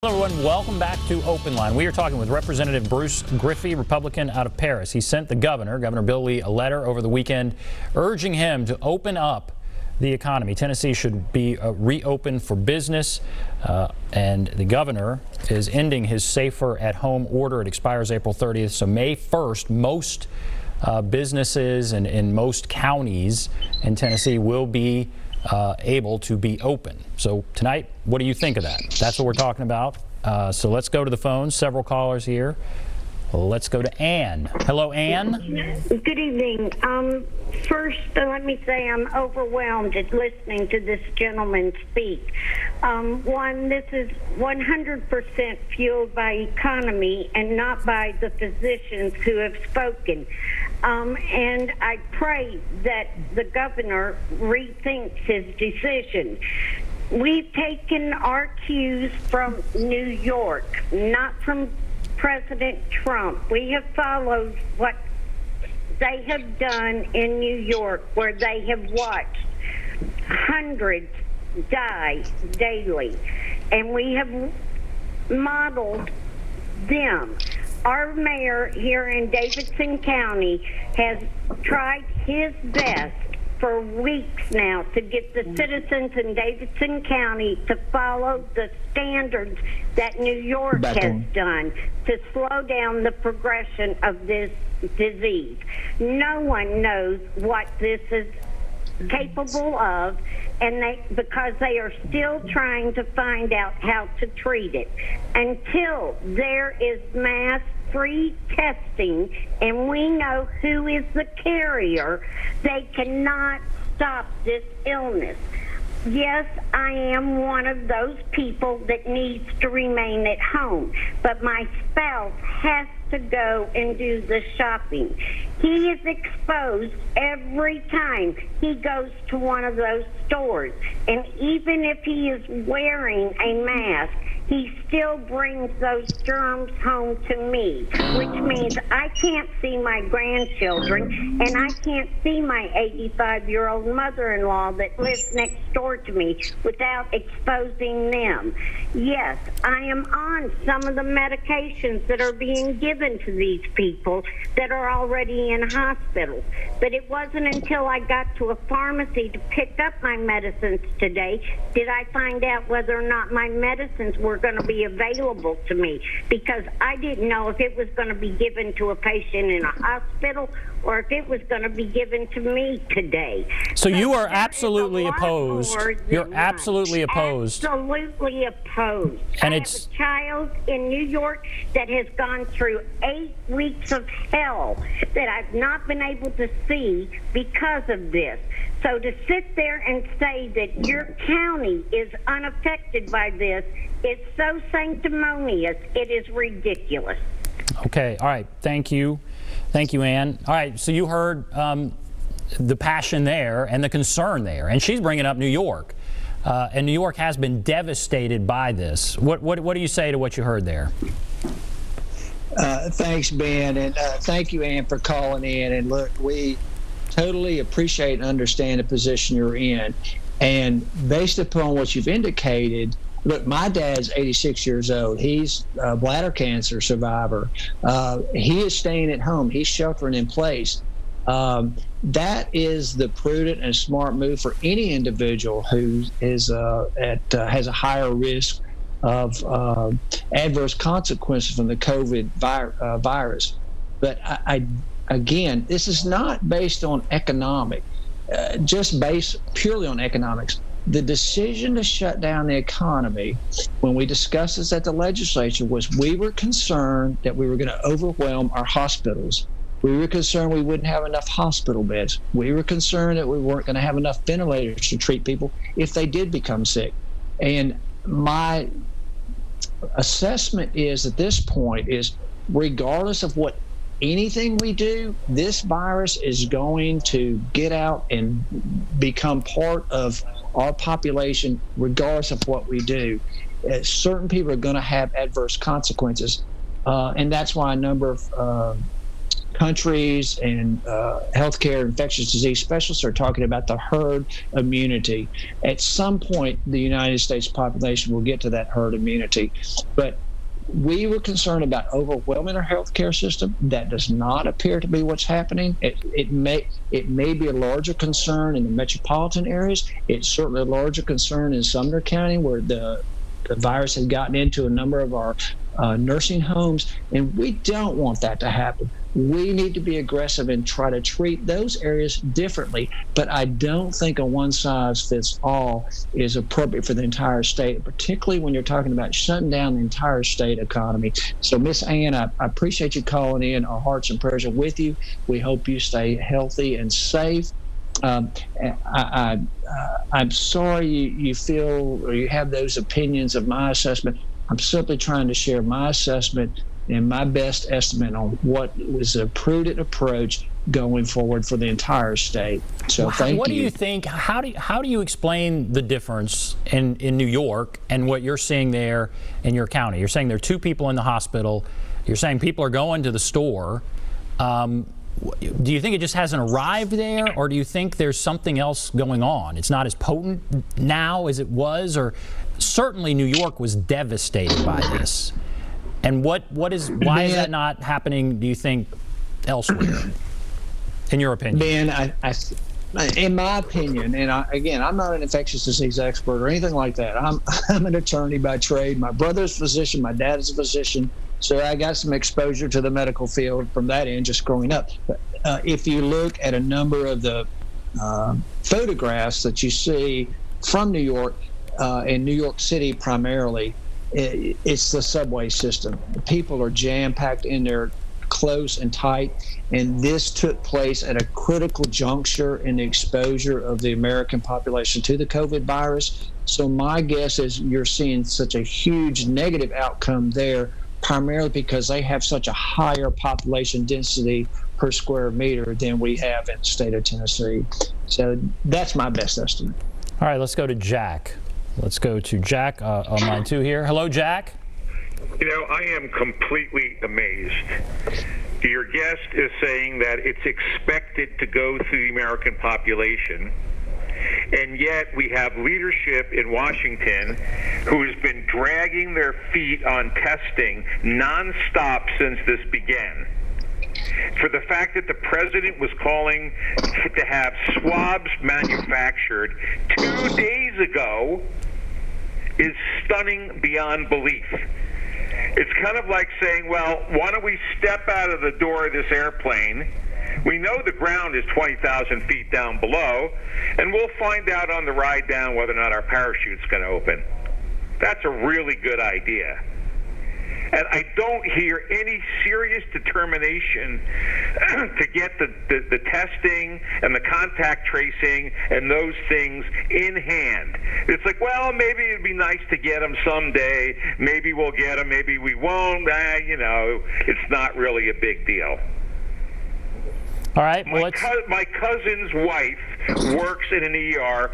Hello, everyone. Welcome back to Open Line. We are talking with Representative Bruce Griffey, Republican out of Paris. He sent the governor, Governor Bill Lee, a letter over the weekend urging him to open up the economy. Tennessee should be reopened for business, and the governor is ending his safer at home order. It expires April 30th, so May 1st, most businesses and in most counties in Tennessee will be able to be open. So tonight, what do you think of that? That's what we're talking about. So let's go to the phone. Several callers here. Let's go to Ann. Hello, Ann. Good evening. First, let me say I'm overwhelmed at listening to this gentleman speak. One, this is 100% fueled by economy and not by the physicians who have spoken. And I pray that the governor rethinks his decision. We've taken our cues from New York, not from President Trump. We have followed what they have done in New York, where they have watched hundreds die daily, and we have modeled them. Our mayor here in Davidson County has tried his best for weeks now to get the citizens in Davidson County to follow the standards that New York has done to slow down the progression of this disease. No one knows what this is capable of, and because they are still trying to find out how to treat it. Until there is mass free testing and we know who is the carrier, they cannot stop this illness. Yes, I am one of those people that needs to remain at home, but my spouse has to go and do the shopping. He is exposed every time he goes to one of those stores, and even if he is wearing a mask, he still brings those germs home to me, which means I can't see my grandchildren and I can't see my 85-year-old mother-in-law that lives next door to me without exposing them. Yes, I am on some of the medications that are being given to these people that are already in hospitals, but it wasn't until I got to a pharmacy to pick up my medicines today did I find out whether or not my medicines were going to be available to me, because I didn't know if it was going to be given to a patient in a hospital or if it was going to be given to me today. So you are absolutely opposed. You're absolutely opposed. Absolutely opposed. And I have a child in New York that has gone through 8 weeks of hell that I've not been able to see because of this. So to sit there and say that your county is unaffected by this is so sanctimonious, it is ridiculous. Okay, all right, thank you. Thank you, Ann. All right, so you heard the passion there and the concern there, and she's bringing up New York. And New York has been devastated by this. What do you say to what you heard there? Thanks, Ben, and thank you, Ann, for calling in. And look, we totally appreciate and understand the position you're in. And based upon what you've indicated, look, my dad's 86 years old. He's a bladder cancer survivor. He is staying at home. He's sheltering in place. That is the prudent and smart move for any individual who is has a higher risk of adverse consequences from the COVID virus. But again, this is not based on economic, just based purely on economics. The decision to shut down the economy, when we discussed this at the legislature, was we were concerned that we were going to overwhelm our hospitals. We were concerned we wouldn't have enough hospital beds. We were concerned that we weren't going to have enough ventilators to treat people if they did become sick. And my assessment is at this point is, regardless of what anything we do, this virus is going to get out and become part of our population regardless of what we do. Certain people are going to have adverse consequences, and that's why a number of countries and healthcare infectious disease specialists are talking about the herd immunity. At some point, the United States population will get to that herd immunity. But we were concerned about overwhelming our healthcare system. That does not appear to be what's happening. It may be a larger concern in the metropolitan areas. It's certainly a larger concern in Sumner County, where the virus had gotten into a number of our nursing homes, and we don't want that to happen. We need to be aggressive and try to treat those areas differently, but I don't think a one-size-fits-all is appropriate for the entire state, particularly when you're talking about shutting down the entire state economy. So, Miss Ann, I appreciate you calling in. Our hearts and prayers are with you. We hope you stay healthy and safe. I'm sorry you feel or you have those opinions of my assessment. I'm simply trying to share my assessment and my best estimate on what was a prudent approach going forward for the entire state. So thank you. What do you think? How do you explain the difference in New York and what you're seeing there in your county? You're saying there are 2 people in the hospital. You're saying people are going to the store. Do you think it just hasn't arrived there, or do you think there's something else going on? It's not as potent now as it was, or certainly New York was devastated by this. And why is that not happening, do you think, elsewhere, in your opinion? Ben, in my opinion, and I'm not an infectious disease expert or anything like that. I'm an attorney by trade. My brother's a physician. My dad is a physician. So I got some exposure to the medical field from that end just growing up. But if you look at a number of the photographs that you see from New York, in New York City primarily, it's the subway system. People are jam-packed in there, close and tight, and this took place at a critical juncture in the exposure of the American population to the COVID virus. So my guess is you're seeing such a huge negative outcome there, primarily because they have such a higher population density per square meter than we have in the state of Tennessee. So that's my best estimate. All right, let's go to Jack. Let's go to Jack on line 2 here. Hello, Jack. You know, I am completely amazed. Your guest is saying that it's expected to go through the American population, and yet we have leadership in Washington who has been dragging their feet on testing nonstop since this began. For the fact that the president was calling to have swabs manufactured 2 days ago is stunning beyond belief. It's kind of like saying, well, why don't we step out of the door of this airplane? We know the ground is 20,000 feet down below, and we'll find out on the ride down whether or not our parachute's going to open. That's a really good idea. And I don't hear any serious determination to get the testing and the contact tracing and those things in hand. It's like, well, maybe it'd be nice to get them someday. Maybe we'll get them. Maybe we won't. It's not really a big deal. All right. Well, my cousin's wife works in an ER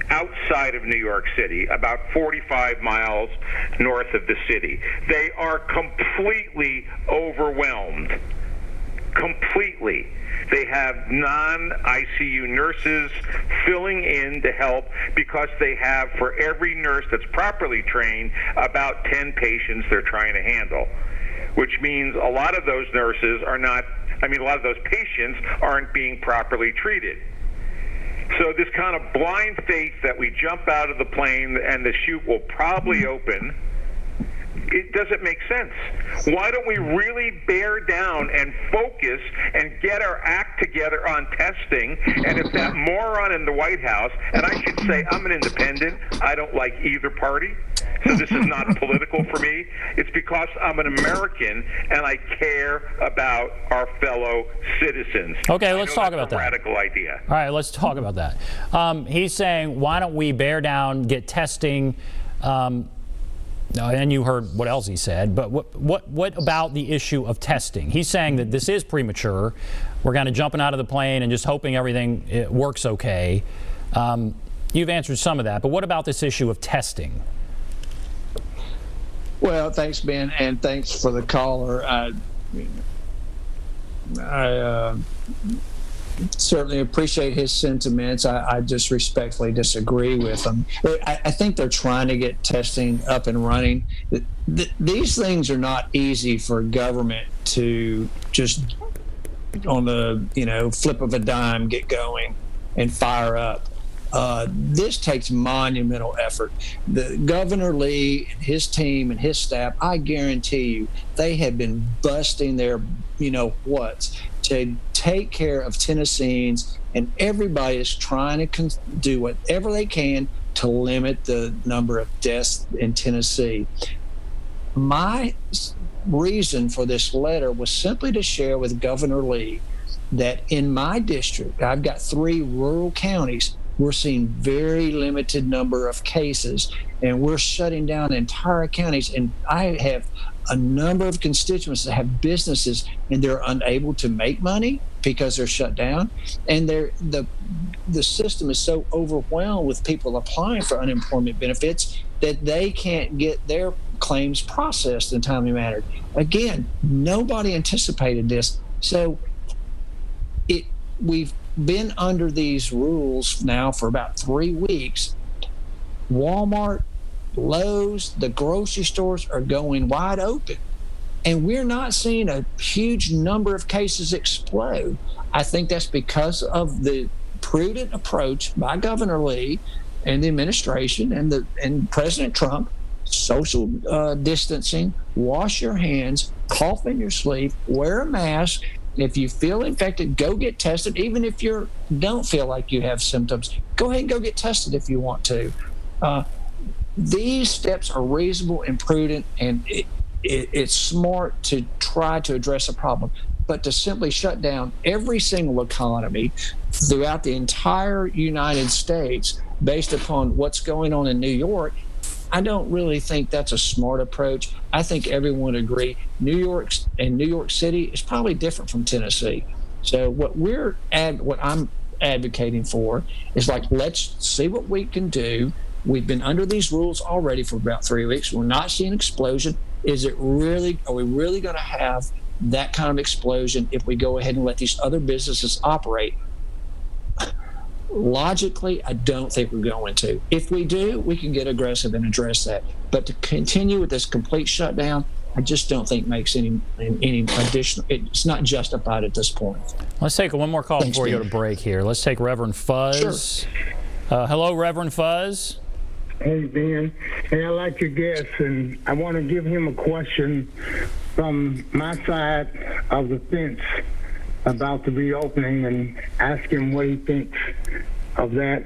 outside of New York City, about 45 miles north of the city. They are completely overwhelmed. Completely. They have non-ICU nurses filling in to help because they have, for every nurse that's properly trained, about 10 patients they're trying to handle, which means a lot of those nurses are not, a lot of those patients aren't being properly treated. So this kind of blind faith that we jump out of the plane and the chute will probably open, it doesn't make sense. Why don't we really bear down and focus and get our act together on testing? And if that moron in the White House, and I should say I'm an independent, I don't like either party, so this is not political for me. It's because I'm an American and I care about our fellow citizens. Okay, let's talk about that. Radical idea. All right, let's talk about that. He's saying, why don't we bear down, get testing? And you heard what else he said, but what about the issue of testing? He's saying that this is premature. We're kind of jumping out of the plane and just hoping everything works okay. You've answered some of that, but what about this issue of testing? Well, thanks, Ben, and thanks for the caller. I certainly appreciate his sentiments. I just respectfully disagree with him. I think they're trying to get testing up and running. These things are not easy for government to just on the flip of a dime get going and fire up. This takes monumental effort. The Governor Lee and his team and his staff, I guarantee you, they have been busting their what's to take care of Tennesseans, and everybody is trying to do whatever they can to limit the number of deaths in Tennessee. My reason for this letter was simply to share with Governor Lee that in my district, I've got 3 rural counties, we're seeing very limited number of cases, and we're shutting down entire counties. And I have a number of constituents that have businesses and they're unable to make money because they're shut down. And the system is so overwhelmed with people applying for unemployment benefits that they can't get their claims processed in a timely manner. Again, nobody anticipated this. So we've been under these rules now for about 3 weeks. Walmart, Lowe's, the grocery stores are going wide open, and we're not seeing a huge number of cases explode. I think that's because of the prudent approach by Governor Lee and the administration and President Trump. Social distancing, wash your hands, cough in your sleeve, wear a mask. If you feel infected, go get tested. Even if you don't feel like you have symptoms, go ahead and go get tested if you want to. These steps are reasonable and prudent, and it's smart to try to address a problem. But to simply shut down every single economy throughout the entire United States based upon what's going on in New York, I don't really think that's a smart approach. I think everyone would agree New York City is probably different from Tennessee. So what I'm advocating for is let's see what we can do. We've been under these rules already for about 3 weeks. We're not seeing an explosion. Are we really going to have that kind of explosion if we go ahead and let these other businesses operate? Logically, I don't think we're going to. If we do, we can get aggressive and address that. But to continue with this complete shutdown, I just don't think makes any additional. It's not justified at this point. Let's take one more call before we go to break here. Let's take Reverend Fuzz. Sure. Hello, Reverend Fuzz. Hey, Ben. Hey, I like your guest, and I want to give him a question from my side of the fence about the reopening and ask him what he thinks of that.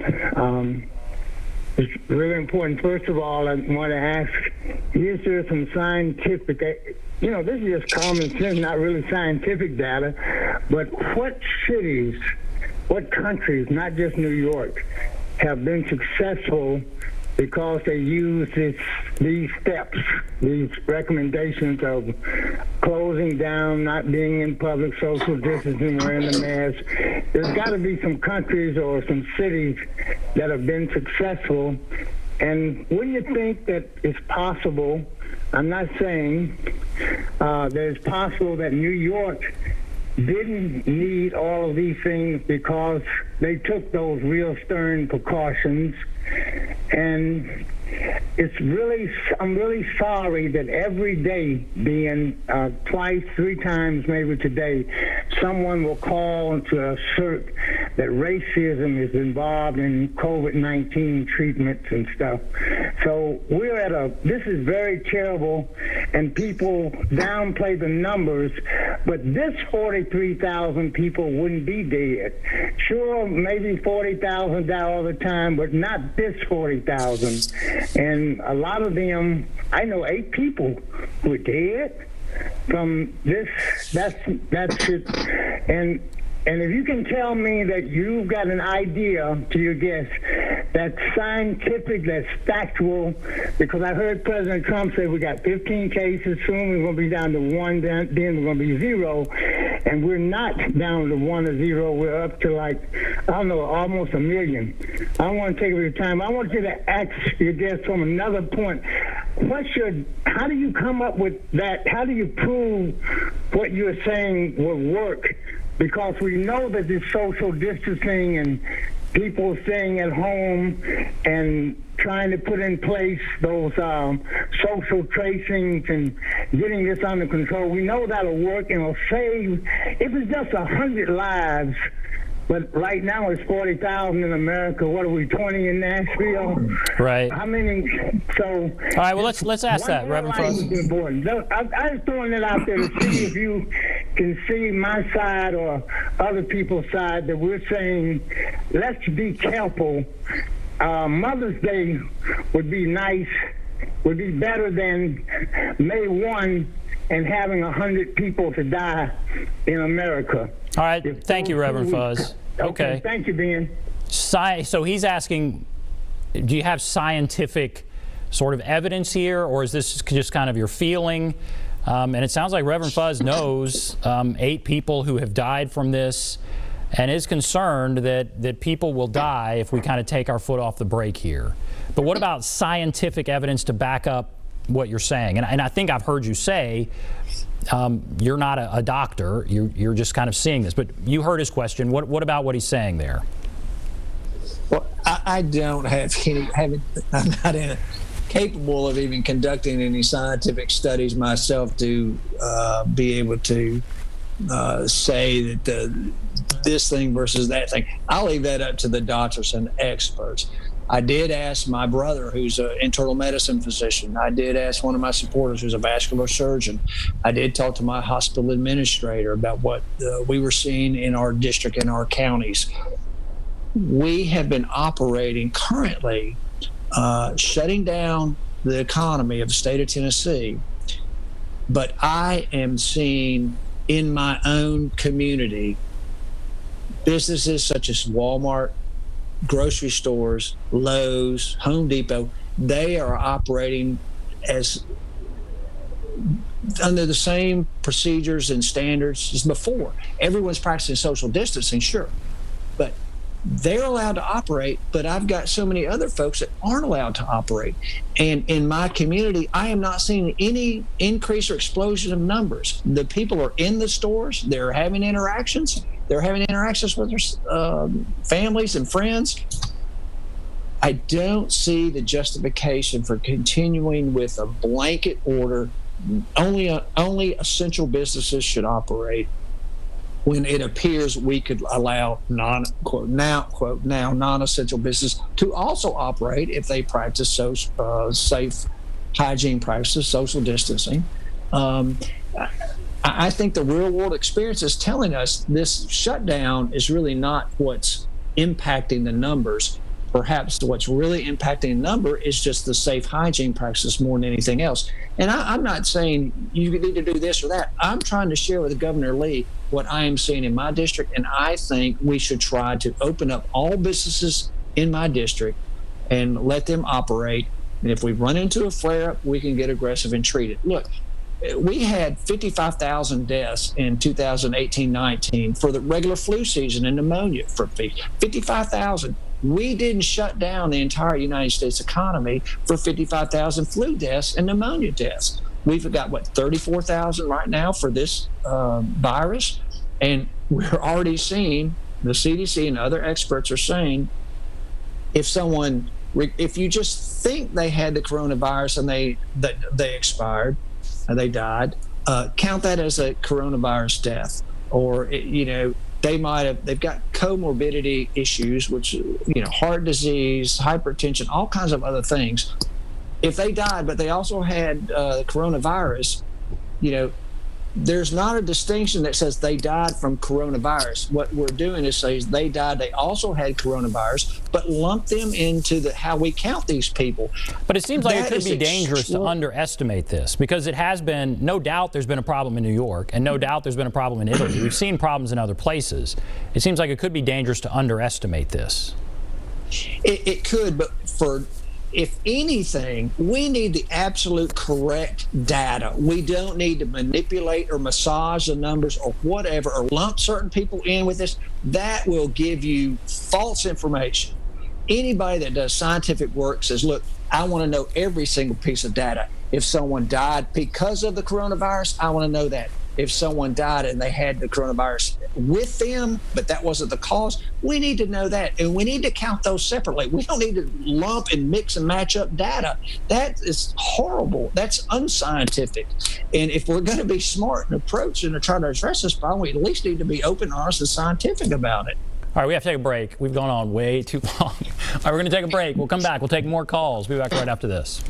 It's really important. First of all, I want to ask, is there some scientific, this is just common sense, not really scientific data, but what cities, what countries, not just New York, have been successful because they use these steps, these recommendations of closing down, not being in public, social distancing, wearing the mask. There's got to be some countries or some cities that have been successful. And wouldn't you think that it's possible, I'm not saying that it's possible that New York didn't need all of these things because they took those real stern precautions. And I'm really sorry that every day, being twice, 3 times maybe today, someone will call to assert that racism is involved in COVID-19 treatments and stuff. So this is very terrible, and people downplay the numbers, but this 43,000 people wouldn't be dead. Sure, maybe 40,000 die all the time, but not this 40,000. And a lot of them, I know 8 people who are dead from this. That's it. And if you can tell me that you've got an idea to your guest that's scientific, that's factual, because I heard President Trump say we got 15 cases, soon we're going to be down to 1, then we're going to be 0, and we're not down to 1 or 0, we're up to almost 1 million. I don't want to take up your time. I want you to ask your guest from another point. How do you come up with that? How do you prove what you're saying will work because we know that this social distancing and people staying at home and trying to put in place those social tracings and getting this under control, we know that'll work and it'll save, if it's just 100 lives. But right now it's 40,000 in America. What are we, 20 in Nashville? Right. How many? So. All right. Well, let's ask that, Reverend Fuzz. I'm just throwing it out there to see if you can see my side or other people's side that we're saying, let's be careful. Mother's Day would be nice, would be better than May 1 and having 100 people to die in America. All right. Thank you, Reverend Fuzz. Okay. Thank you, Ben. So he's asking, do you have scientific sort of evidence here, or is this just kind of your feeling? And it sounds like Reverend Fuzz knows 8 people who have died from this and is concerned that people will die if we kind of take our foot off the brake here. But what about scientific evidence to back up what you're saying? And I think I've heard you say you're not a doctor, you're just kind of seeing this. But you heard his question. What about what he's saying there? Well, I don't have any, I'm not capable of even conducting any scientific studies myself to be able to say that this thing versus that thing. I'll leave that up to the doctors and experts. I did ask my brother, who's an internal medicine physician. I did ask one of my supporters, who's a vascular surgeon. I did talk to my hospital administrator about what we were seeing in our district and our counties. We have been operating currently, shutting down the economy of the state of Tennessee. But I am seeing in my own community businesses such as Walmart, grocery stores, Lowe's, Home Depot, they are operating as under the same procedures and standards as before. Everyone's practicing social distancing, sure, but they're allowed to operate, but I've got so many other folks that aren't allowed to operate. And in my community, I am not seeing any increase or explosion of numbers. The people are in the stores, they're having interactions. They're having interactions with their families and friends. I don't see the justification for continuing with a blanket order. Only essential businesses should operate when it appears we could allow non-essential business to also operate if they practice safe hygiene practices, social distancing. I think the real world experience is telling us this shutdown is really not what's impacting the numbers. Perhaps what's really impacting the number is just the safe hygiene practices more than anything else. And I'm not saying you need to do this or that. I'm trying to share with Governor Lee what I am seeing in my district, and I think we should try to open up all businesses in my district and let them operate. And if we run into a flare-up, we can get aggressive and treat it. Look, we had 55,000 deaths in 2018-19 for the regular flu season and pneumonia for 55,000. We didn't shut down the entire United States economy for 55,000 flu deaths and pneumonia deaths. We've got, 34,000 right now for this virus. And we're already seeing, the CDC and other experts are saying, if you just think they had the coronavirus and they expired, they died, count that as a coronavirus death. Or, they've got comorbidity issues, which, heart disease, hypertension, all kinds of other things. If they died, but they also had coronavirus, there's not a distinction that says they died from coronavirus. What we're doing is say they died, they also had coronavirus, but lump them into how we count these people. But it seems like it could be dangerous to underestimate this, because it has been, no doubt there's been a problem in New York, and no doubt there's been a problem in Italy. We've seen problems in other places. It seems like it could be dangerous to underestimate this. It could, but if anything, we need the absolute correct data. We don't need to manipulate or massage the numbers or whatever, or lump certain people in with this. That will give you false information. Anybody that does scientific work says, look, I want to know every single piece of data. If someone died because of the coronavirus, I want to know that. if someone died and they had the coronavirus with them, but that wasn't the cause. We need to know that, and we need to count those separately. We don't need to lump and mix and match up data. That is horrible. That's unscientific. And if we're going to be smart and approach and try to address this problem, we at least need to be open, honest, and scientific about it. All right, we have to take a break. We've gone on way too long. All right, we're going to take a break. We'll come back. We'll take more calls. We'll be back right after this.